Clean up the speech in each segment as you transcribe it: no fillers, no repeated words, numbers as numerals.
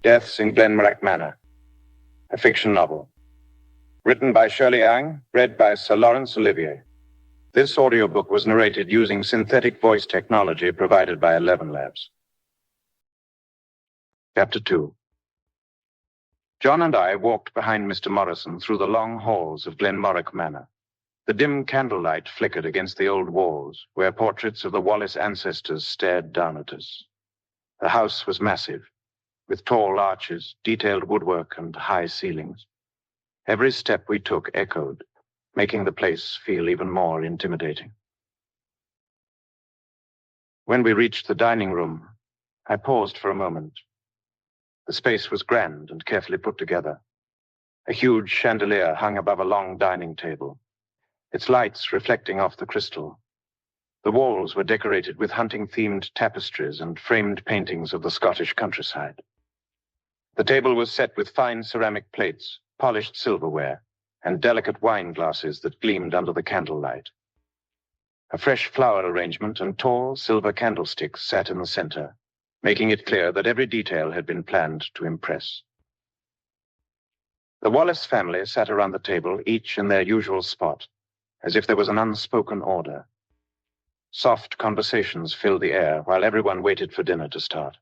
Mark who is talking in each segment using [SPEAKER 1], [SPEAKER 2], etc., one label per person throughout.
[SPEAKER 1] Deaths in Glenmorach Manor, a fiction novel. Written by Shirley, read by Sir Lawrence Olivier. This audiobook was narrated using synthetic voice technology provided by 11 Labs. Chapter 2. John and I walked behind Mr. Morrison through the long halls of Glenmorach Manor. The dim candlelight flickered against the old walls, where portraits of the Wallace ancestors stared down at us. The house was massive, with tall arches, detailed woodwork, and high ceilings. Every step we took echoed, making the place feel even more intimidating. When we reached the dining room, I paused for a moment. The space was grand and carefully put together. A huge chandelier hung above a long dining table, its lights reflecting off the crystal. The walls were decorated with hunting-themed tapestries and framed paintings of the Scottish countryside. The table was set with fine ceramic plates, polished silverware, and delicate wine glasses that gleamed under the candlelight. A fresh flower arrangement and tall silver candlesticks sat in the center, making it clear that every detail had been planned to impress. The Wallace family sat around the table, each in their usual spot, as if there was an unspoken order. Soft conversations filled the air while everyone waited for dinner to start.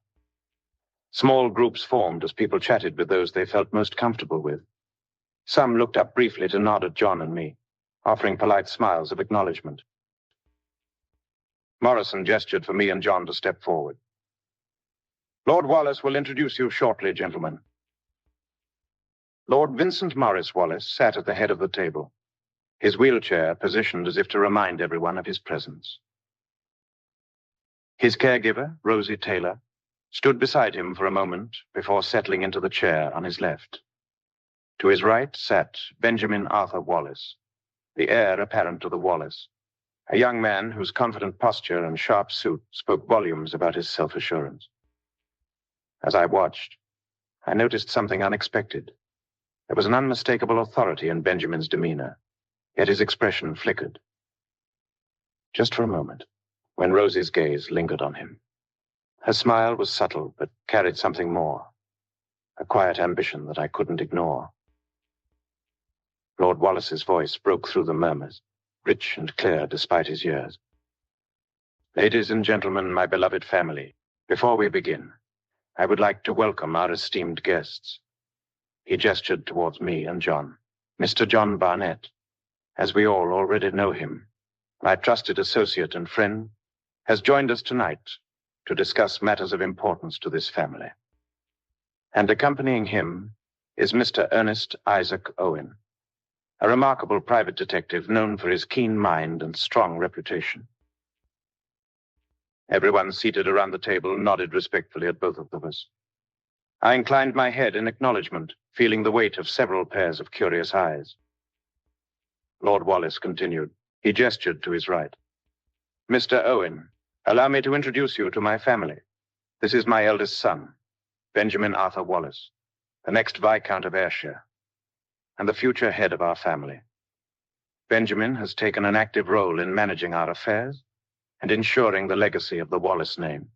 [SPEAKER 1] Small groups formed as people chatted with those they felt most comfortable with. Some looked up briefly to nod at John and me, offering polite smiles of acknowledgement. Morrison gestured for me and John to step forward. "Lord Wallace will introduce you shortly, gentlemen." Lord Vincent Maurice Wallace sat at the head of the table, his wheelchair positioned as if to remind everyone of his presence. His caregiver, Rosie Taylor, stood beside him for a moment before settling into the chair on his left. To his right sat Benjamin Arthur Wallace, the heir apparent to the Wallace, a young man whose confident posture and sharp suit spoke volumes about his self-assurance. As I watched, I noticed something unexpected. There was an unmistakable authority in Benjamin's demeanor, yet his expression flickered. Just for a moment, when Rosie's gaze lingered on him. Her smile was subtle, but carried something more, a quiet ambition that I couldn't ignore. Lord Wallace's voice broke through the murmurs, rich and clear despite his years. "Ladies and gentlemen, my beloved family, before we begin, I would like to welcome our esteemed guests." He gestured towards me and John. "Mr. John Barnett, as we all already know him, my trusted associate and friend, has joined us tonight to discuss matters of importance to this family. And accompanying him is Mr. Ernest Isaac Owen, a remarkable private detective known for his keen mind and strong reputation." Everyone seated around the table nodded respectfully at both of us. I inclined my head in acknowledgement, feeling the weight of several pairs of curious eyes. Lord Wallace continued. He gestured to his right. "Mr. Owen, allow me to introduce you to my family. This is my eldest son, Benjamin Arthur Wallace, the next Viscount of Ayrshire, and the future head of our family. Benjamin has taken an active role in managing our affairs and ensuring the legacy of the Wallace name."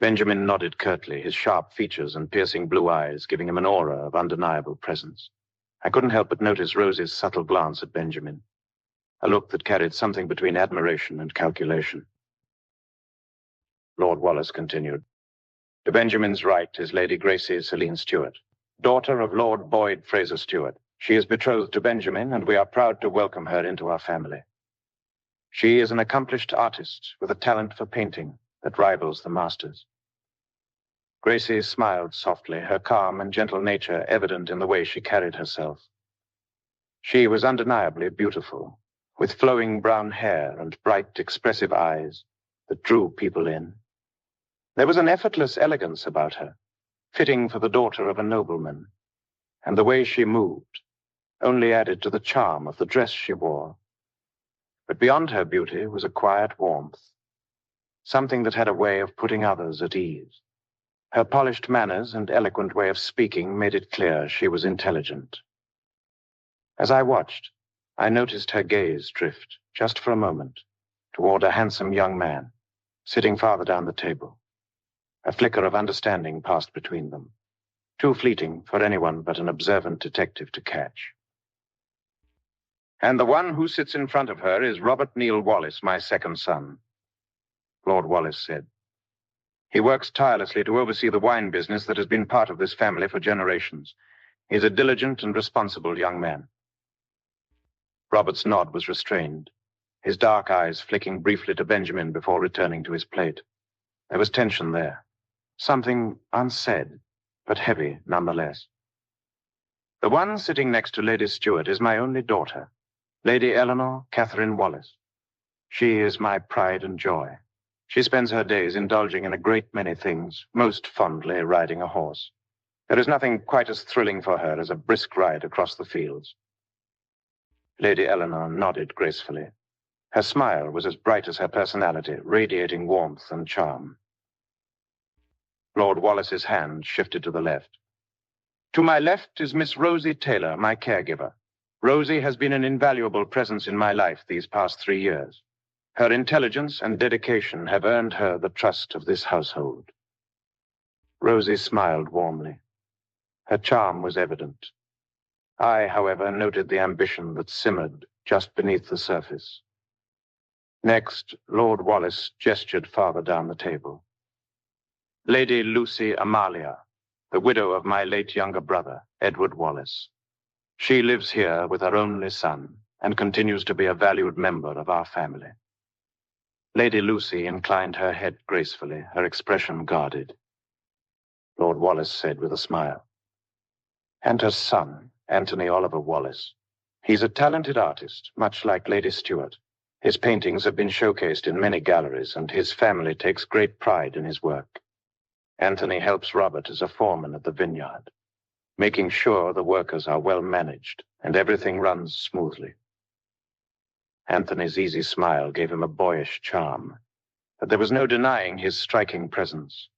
[SPEAKER 1] Benjamin nodded curtly, his sharp features and piercing blue eyes giving him an aura of undeniable presence. I couldn't help but notice Rosie's subtle glance at Benjamin, a look that carried something between admiration and calculation. Lord Wallace continued. "To Benjamin's right is Lady Gracie Celine Stewart, daughter of Lord Boyd Fraser Stewart. She is betrothed to Benjamin, and we are proud to welcome her into our family. She is an accomplished artist with a talent for painting that rivals the masters." Gracie smiled softly, her calm and gentle nature evident in the way she carried herself. She was undeniably beautiful, with flowing brown hair and bright, expressive eyes that drew people in. There was an effortless elegance about her, fitting for the daughter of a nobleman, and the way she moved only added to the charm of the dress she wore. But beyond her beauty was a quiet warmth, something that had a way of putting others at ease. Her polished manners and eloquent way of speaking made it clear she was intelligent. As I watched, I noticed her gaze drift, just for a moment, toward a handsome young man, sitting farther down the table. A flicker of understanding passed between them, too fleeting for anyone but an observant detective to catch. "And the one who sits in front of her is Robert Neil Wallace, my second son," Lord Wallace said. "He works tirelessly to oversee the wine business that has been part of this family for generations. He's a diligent and responsible young man." Robert's nod was restrained, his dark eyes flicking briefly to Benjamin before returning to his plate. There was tension there, something unsaid, but heavy nonetheless. "The one sitting next to Lady Stuart is my only daughter, Lady Eleanor Catherine Wallace. She is my pride and joy. She spends her days indulging in a great many things, most fondly riding a horse. There is nothing quite as thrilling for her as a brisk ride across the fields." Lady Eleanor nodded gracefully. Her smile was as bright as her personality, radiating warmth and charm. Lord Wallace's hand shifted to the left. "To my left is Miss Rosie Taylor, my caregiver. Rosie has been an invaluable presence in my life these past 3 years. Her intelligence and dedication have earned her the trust of this household." Rosie smiled warmly. Her charm was evident. I, however, noted the ambition that simmered just beneath the surface. Next, Lord Wallace gestured farther down the table. "Lady Lucy Amalia, the widow of my late younger brother, Edward Wallace. She lives here with her only son and continues to be a valued member of our family." Lady Lucy inclined her head gracefully, her expression guarded. Lord Wallace said with a smile, "And her son, Anthony Oliver Wallace. He's a talented artist, much like Lady Stuart. His paintings have been showcased in many galleries, and his family takes great pride in his work. Anthony helps Robert as a foreman at the vineyard, making sure the workers are well managed and everything runs smoothly." Anthony's easy smile gave him a boyish charm, but there was no denying his striking presence.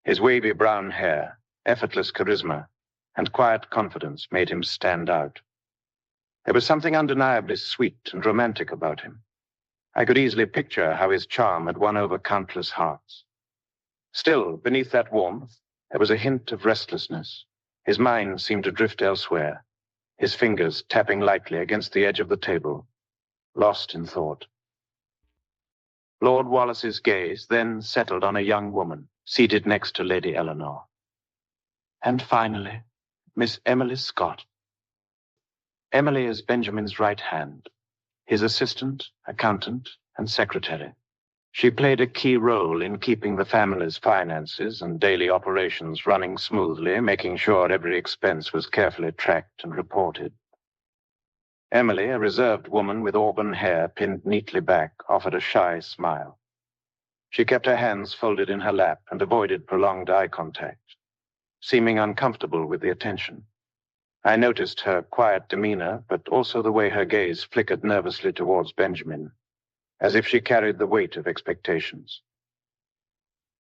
[SPEAKER 1] His wavy brown hair, effortless charisma, and quiet confidence made him stand out. There was something undeniably sweet and romantic about him. I could easily picture how his charm had won over countless hearts. Still, beneath that warmth, there was a hint of restlessness. His mind seemed to drift elsewhere, his fingers tapping lightly against the edge of the table, lost in thought. Lord Wallace's gaze then settled on a young woman seated next to Lady Eleanor. "And finally, Miss Emily Scott. Emily is Benjamin's right hand, his assistant, accountant, and secretary. She played a key role in keeping the family's finances and daily operations running smoothly, making sure every expense was carefully tracked and reported. Emily, a reserved woman with auburn hair pinned neatly back, offered a shy smile. She kept her hands folded in her lap and avoided prolonged eye contact, seeming uncomfortable with the attention. I noticed her quiet demeanor, but also the way her gaze flickered nervously towards Benjamin, as if she carried the weight of expectations.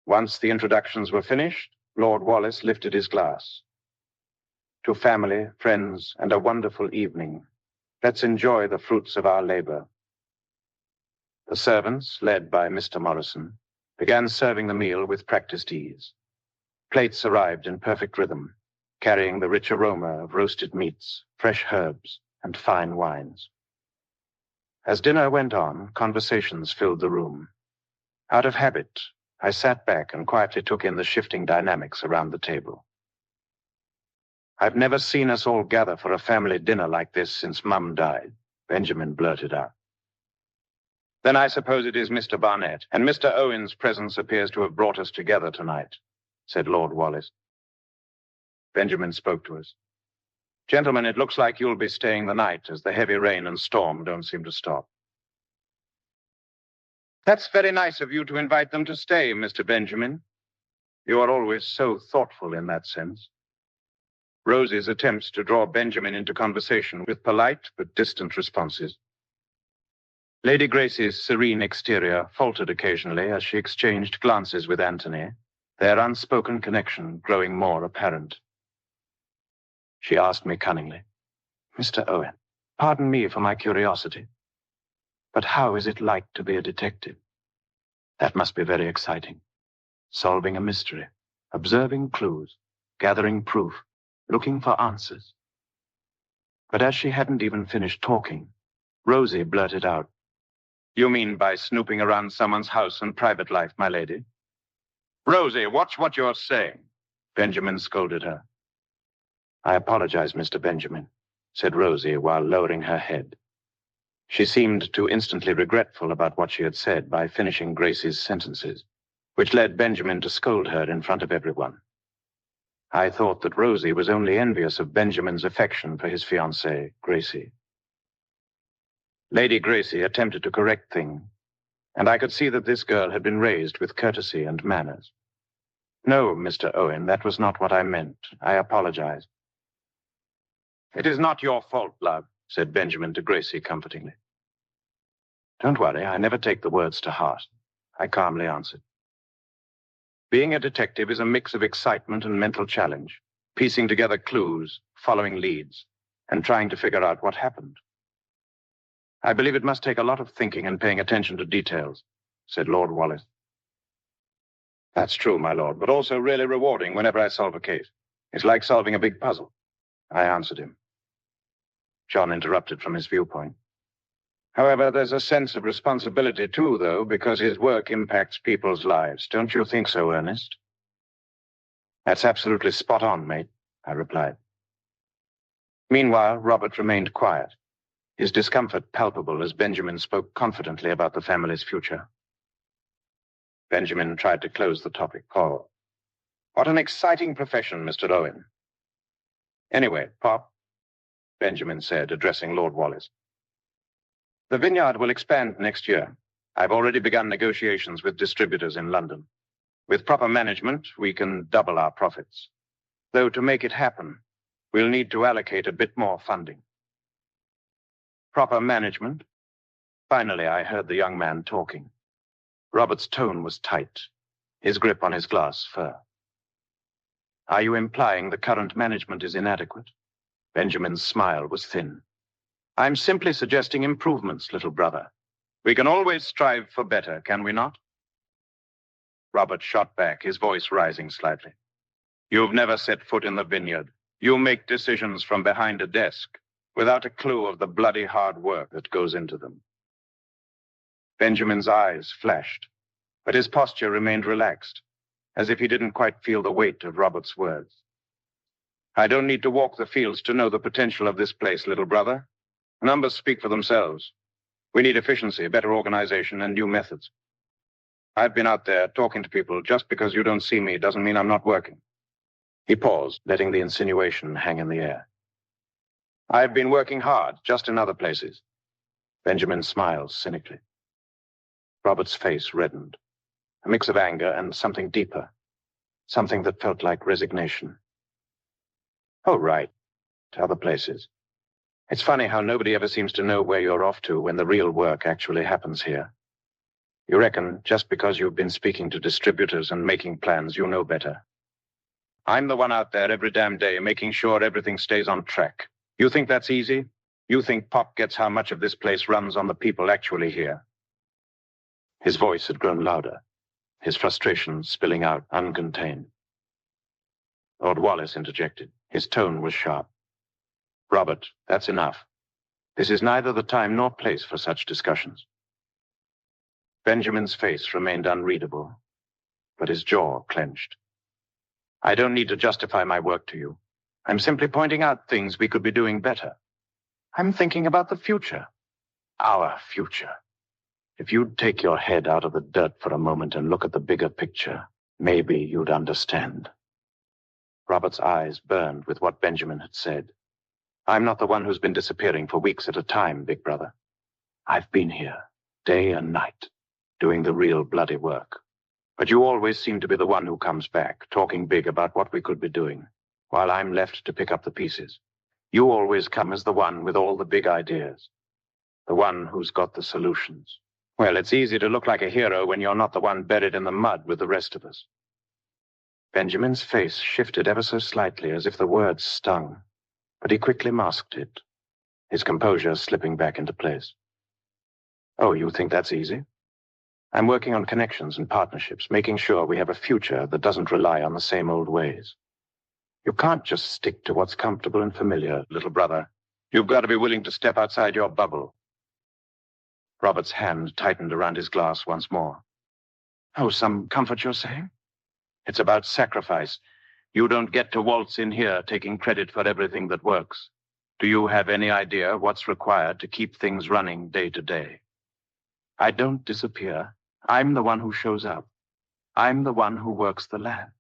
[SPEAKER 1] Once the introductions were finished, Lord Wallace lifted his glass. "To family, friends, and a wonderful evening. Let's enjoy the fruits of our labor." The servants, led by Mr. Morrison, began serving the meal with practiced ease. Plates arrived in perfect rhythm, carrying the rich aroma of roasted meats, fresh herbs, and fine wines. As dinner went on, conversations filled the room. Out of habit, I sat back and quietly took in the shifting dynamics around the table. "I've never seen us all gather for a family dinner like this since Mum died," Benjamin blurted out. "Then I suppose it is Mr. Barnett, and Mr. Owen's presence appears to have brought us together tonight," said Lord Wallace. Benjamin spoke to us. "Gentlemen, it looks like you'll be staying the night, as the heavy rain and storm don't seem to stop." "That's very nice of you to invite them to stay, Mr. Benjamin. You are always so thoughtful in that sense." Rosie's attempts to draw Benjamin into conversation with polite but distant responses. Lady Gracie's serene exterior faltered occasionally as she exchanged glances with Anthony, their unspoken connection growing more apparent. She asked me cunningly, "Mr. Owen, pardon me for my curiosity, but how is it like to be a detective? That must be very exciting." solving a mystery, observing clues, gathering proof, looking for answers. But as she hadn't even finished talking, Rosie blurted out, "You mean by snooping around someone's house and private life, my lady?" "Rosie, watch what you're saying," Benjamin scolded her. "I apologize, Mr. Benjamin," said Rosie while lowering her head. She seemed to instantly regretful about what she had said by finishing Gracie's sentences, which led Benjamin to scold her in front of everyone. I thought that Rosie was only envious of Benjamin's affection for his fiancée, Gracie. Lady Gracie attempted to correct things, and I could see that this girl had been raised with courtesy and manners. "No, Mr. Owen, that was not what I meant. I apologize." "It is not your fault, love," said Benjamin to Gracie comfortingly. "Don't worry, I never take the words to heart," I calmly answered. Being a detective is a mix of excitement and mental challenge, piecing together clues, following leads, and trying to figure out what happened. "I believe it must take a lot of thinking and paying attention to details," said Lord Wallace. "That's true, my lord, but also really rewarding whenever I solve a case. It's like solving a big puzzle," I answered him. John interrupted from his viewpoint. "However, there's a sense of responsibility too, though, because his work impacts people's lives. Don't you think so, Ernest?" "That's absolutely spot on, mate," I replied. Meanwhile, Robert remained quiet, his discomfort palpable as Benjamin spoke confidently about the family's future. Benjamin tried to close the topic. "Oh, what an exciting profession, Mr. Owen." "Anyway, Pop," Benjamin said, addressing Lord Wallace, "the vineyard will expand next year. I've already begun negotiations with distributors in London. With proper management, we can double our profits. Though to make it happen, we'll need to allocate a bit more funding." Proper management? Finally, I heard the young man talking. Robert's tone was tight, his grip on his glass firm. "Are you implying the current management is inadequate?" Benjamin's smile was thin. "I'm simply suggesting improvements, little brother. We can always strive for better, can we not?" Robert shot back, his voice rising slightly. "You've never set foot in the vineyard. You make decisions from behind a desk, without a clue of the bloody hard work that goes into them." Benjamin's eyes flashed, but his posture remained relaxed, as if he didn't quite feel the weight of Robert's words. "I don't need to walk the fields to know the potential of this place, little brother. Numbers speak for themselves. We need efficiency, better organization, and new methods. I've been out there talking to people. Just because you don't see me doesn't mean I'm not working." He paused, letting the insinuation hang in the air. "I've been working hard, just in other places." Benjamin smiled cynically. Robert's face reddened, a mix of anger and something deeper, something that felt like resignation. "Oh, right, to other places. It's funny how nobody ever seems to know where you're off to when the real work actually happens here. You reckon just because you've been speaking to distributors and making plans, you know better. I'm the one out there every damn day making sure everything stays on track. You think that's easy? You think Pop gets how much of this place runs on the people actually here?" His voice had grown louder, his frustration spilling out uncontained. Lord Wallace interjected. His tone was sharp. "Robert, that's enough. This is neither the time nor place for such discussions." Benjamin's face remained unreadable, but his jaw clenched. "I don't need to justify my work to you. I'm simply pointing out things we could be doing better. I'm thinking about the future. Our future. If you'd take your head out of the dirt for a moment and look at the bigger picture, maybe you'd understand." Robert's eyes burned with what Benjamin had said. "I'm not the one who's been disappearing for weeks at a time, big brother. I've been here, day and night, doing the real bloody work. But you always seem to be the one who comes back, talking big about what we could be doing, while I'm left to pick up the pieces. You always come as the one with all the big ideas, the one who's got the solutions. Well, it's easy to look like a hero when you're not the one buried in the mud with the rest of us." Benjamin's face shifted ever so slightly as if the words stung, but he quickly masked it, his composure slipping back into place. "Oh, you think that's easy?" I'm working on connections and partnerships, making sure we have a future that doesn't rely on the same old ways. You can't just stick to what's comfortable and familiar, little brother. You've got to be willing to step outside your bubble. Robert's hand tightened around his glass once more. Oh, some comfort, you're saying? It's about sacrifice. You don't get to waltz in here taking credit for everything that works. Do you have any idea what's required to keep things running day to day? I don't disappear. I'm the one who shows up. I'm the one who works the land.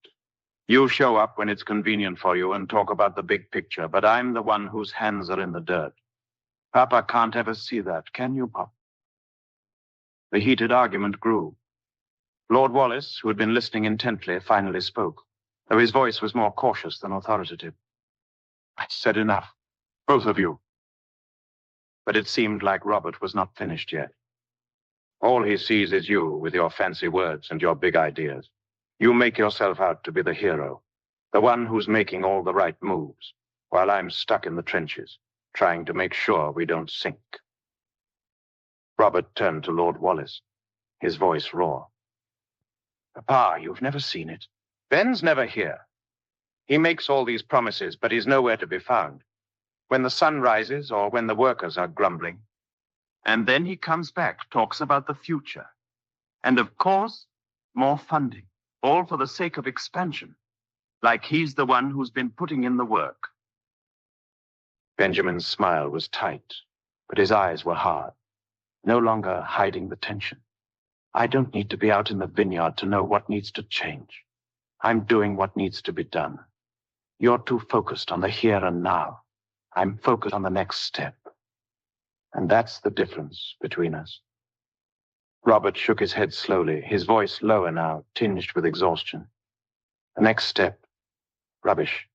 [SPEAKER 1] You show up when it's convenient for you and talk about the big picture, but I'm the one whose hands are in the dirt. Papa can't ever see that, can you, Pop? The heated argument grew. Lord Wallace, who had been listening intently, finally spoke, though his voice was more cautious than authoritative. I said enough, both of you. But it seemed like Robert was not finished yet. All he sees is you with your fancy words and your big ideas. You make yourself out to be the hero, the one who's making all the right moves, while I'm stuck in the trenches, trying to make sure we don't sink. Robert turned to Lord Wallace, his voice raw. Papa, you've never seen it. Ben's never here. He makes all these promises, but he's nowhere to be found. When the sun rises or when the workers are grumbling. And then he comes back, talks about the future. And of course, more funding. All for the sake of expansion, like he's the one who's been putting in the work. Benjamin's smile was tight, but his eyes were hard, no longer hiding the tension. I don't need to be out in the vineyard to know what needs to change. I'm doing what needs to be done. You're too focused on the here and now. I'm focused on the next step. And that's the difference between us. Robert shook his head slowly, his voice lower now, tinged with exhaustion. The next step, rubbish.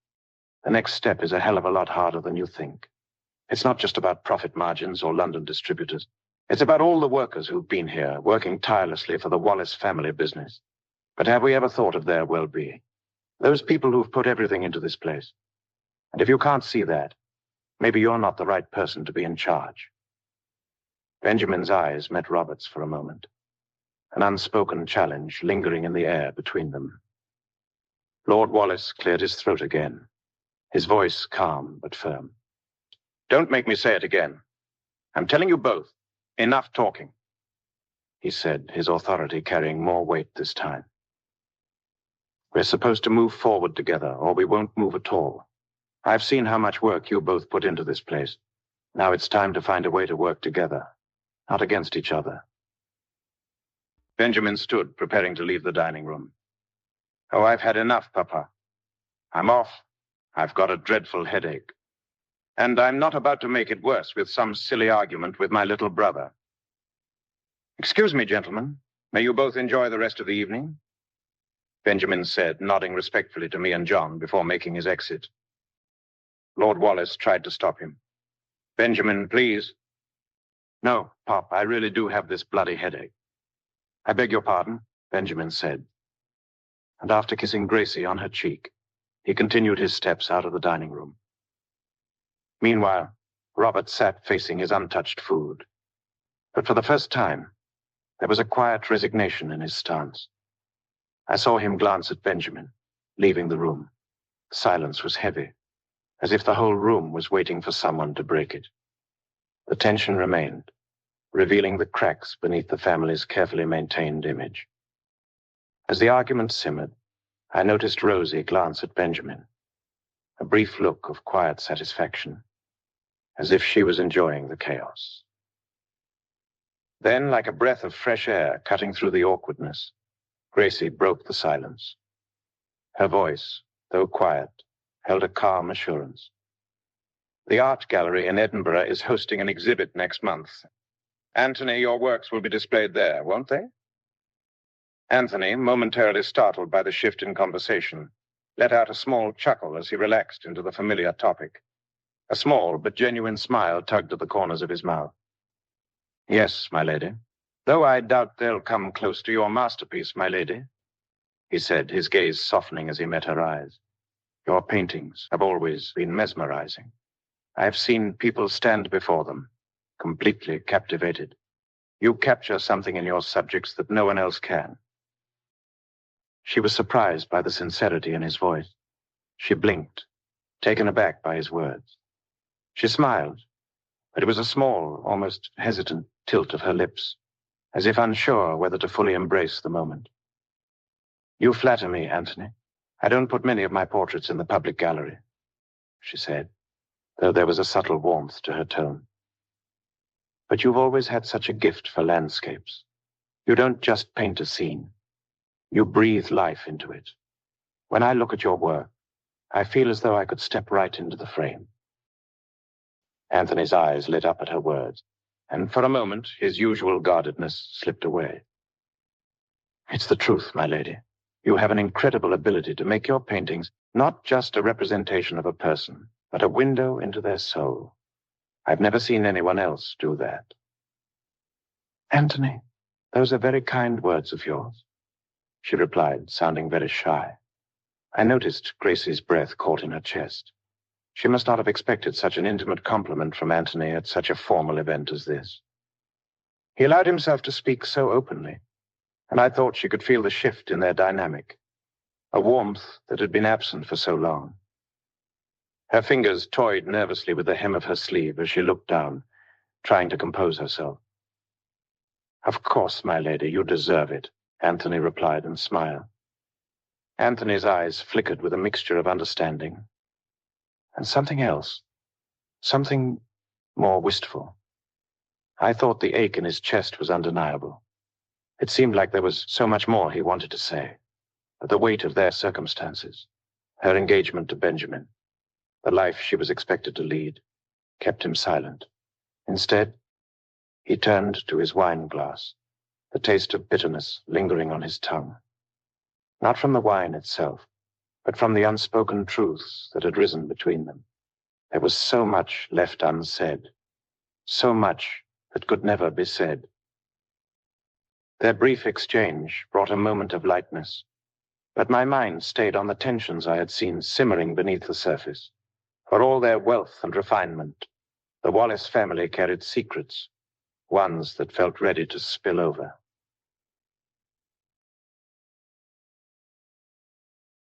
[SPEAKER 1] The next step is a hell of a lot harder than you think. It's not just about profit margins or London distributors. It's about all the workers who've been here, working tirelessly for the Wallace family business. But have we ever thought of their well-being? Those people who've put everything into this place. And if you can't see that, maybe you're not the right person to be in charge. Benjamin's eyes met Robert's for a moment, an unspoken challenge lingering in the air between them. Lord Wallace cleared his throat again, his voice calm but firm. Don't make me say it again. I'm telling you both, enough talking, he said, his authority carrying more weight this time. We're supposed to move forward together, or we won't move at all. I've seen how much work you both put into this place. Now it's time to find a way to work together. Not against each other. Benjamin stood, preparing to leave the dining room. Oh, I've had enough, Papa. I'm off. I've got a dreadful headache. And I'm not about to make it worse with some silly argument with my little brother. Excuse me, gentlemen. May you both enjoy the rest of the evening? Benjamin said, nodding respectfully to me and John before making his exit. Lord Wallace tried to stop him. Benjamin, please. No, Pop, I really do have this bloody headache. I beg your pardon, Benjamin said. And after kissing Gracie on her cheek, he continued his steps out of the dining room. Meanwhile, Robert sat facing his untouched food. But for the first time, there was a quiet resignation in his stance. I saw him glance at Benjamin, leaving the room. Silence was heavy, as if the whole room was waiting for someone to break it. The tension remained, revealing the cracks beneath the family's carefully maintained image. As the argument simmered, I noticed Rosie glance at Benjamin, a brief look of quiet satisfaction, as if she was enjoying the chaos. Then, like a breath of fresh air cutting through the awkwardness, Gracie broke the silence. Her voice, though quiet, held a calm assurance. The art gallery in Edinburgh is hosting an exhibit next month. Anthony, your works will be displayed there, won't they? Anthony, momentarily startled by the shift in conversation, let out a small chuckle as he relaxed into the familiar topic. A small but genuine smile tugged at the corners of his mouth. Yes, my lady. Though I doubt they'll come close to your masterpiece, my lady, he said, his gaze softening as he met her eyes. Your paintings have always been mesmerizing. I've seen people stand before them, completely captivated. You capture something in your subjects that no one else can." She was surprised by the sincerity in his voice. She blinked, taken aback by his words. She smiled, but it was a small, almost hesitant tilt of her lips, as if unsure whether to fully embrace the moment. "You flatter me, Anthony. I don't put many of my portraits in the public gallery," she said, though there was a subtle warmth to her tone. "But you've always had such a gift for landscapes. You don't just paint a scene. You breathe life into it. When I look at your work, I feel as though I could step right into the frame." Anthony's eyes lit up at her words, and for a moment his usual guardedness slipped away. "It's the truth, my lady. You have an incredible ability to make your paintings not just a representation of a person, but a window into their soul. I've never seen anyone else do that." "Anthony, those are very kind words of yours," she replied, sounding very shy. I noticed Gracie's breath caught in her chest. She must not have expected such an intimate compliment from Anthony at such a formal event as this. He allowed himself to speak so openly, and I thought she could feel the shift in their dynamic, a warmth that had been absent for so long. Her fingers toyed nervously with the hem of her sleeve as she looked down, trying to compose herself. "Of course, my lady, you deserve it," Anthony replied and smiled. Anthony's eyes flickered with a mixture of understanding and something else, something more wistful. I thought the ache in his chest was undeniable. It seemed like there was so much more he wanted to say, but the weight of their circumstances, her engagement to Benjamin, the life she was expected to lead, kept him silent. Instead, he turned to his wine glass, the taste of bitterness lingering on his tongue. Not from the wine itself, but from the unspoken truths that had risen between them. There was so much left unsaid, so much that could never be said. Their brief exchange brought a moment of lightness, but my mind stayed on the tensions I had seen simmering beneath the surface. For all their wealth and refinement, the Wallace family carried secrets, ones that felt ready to spill over.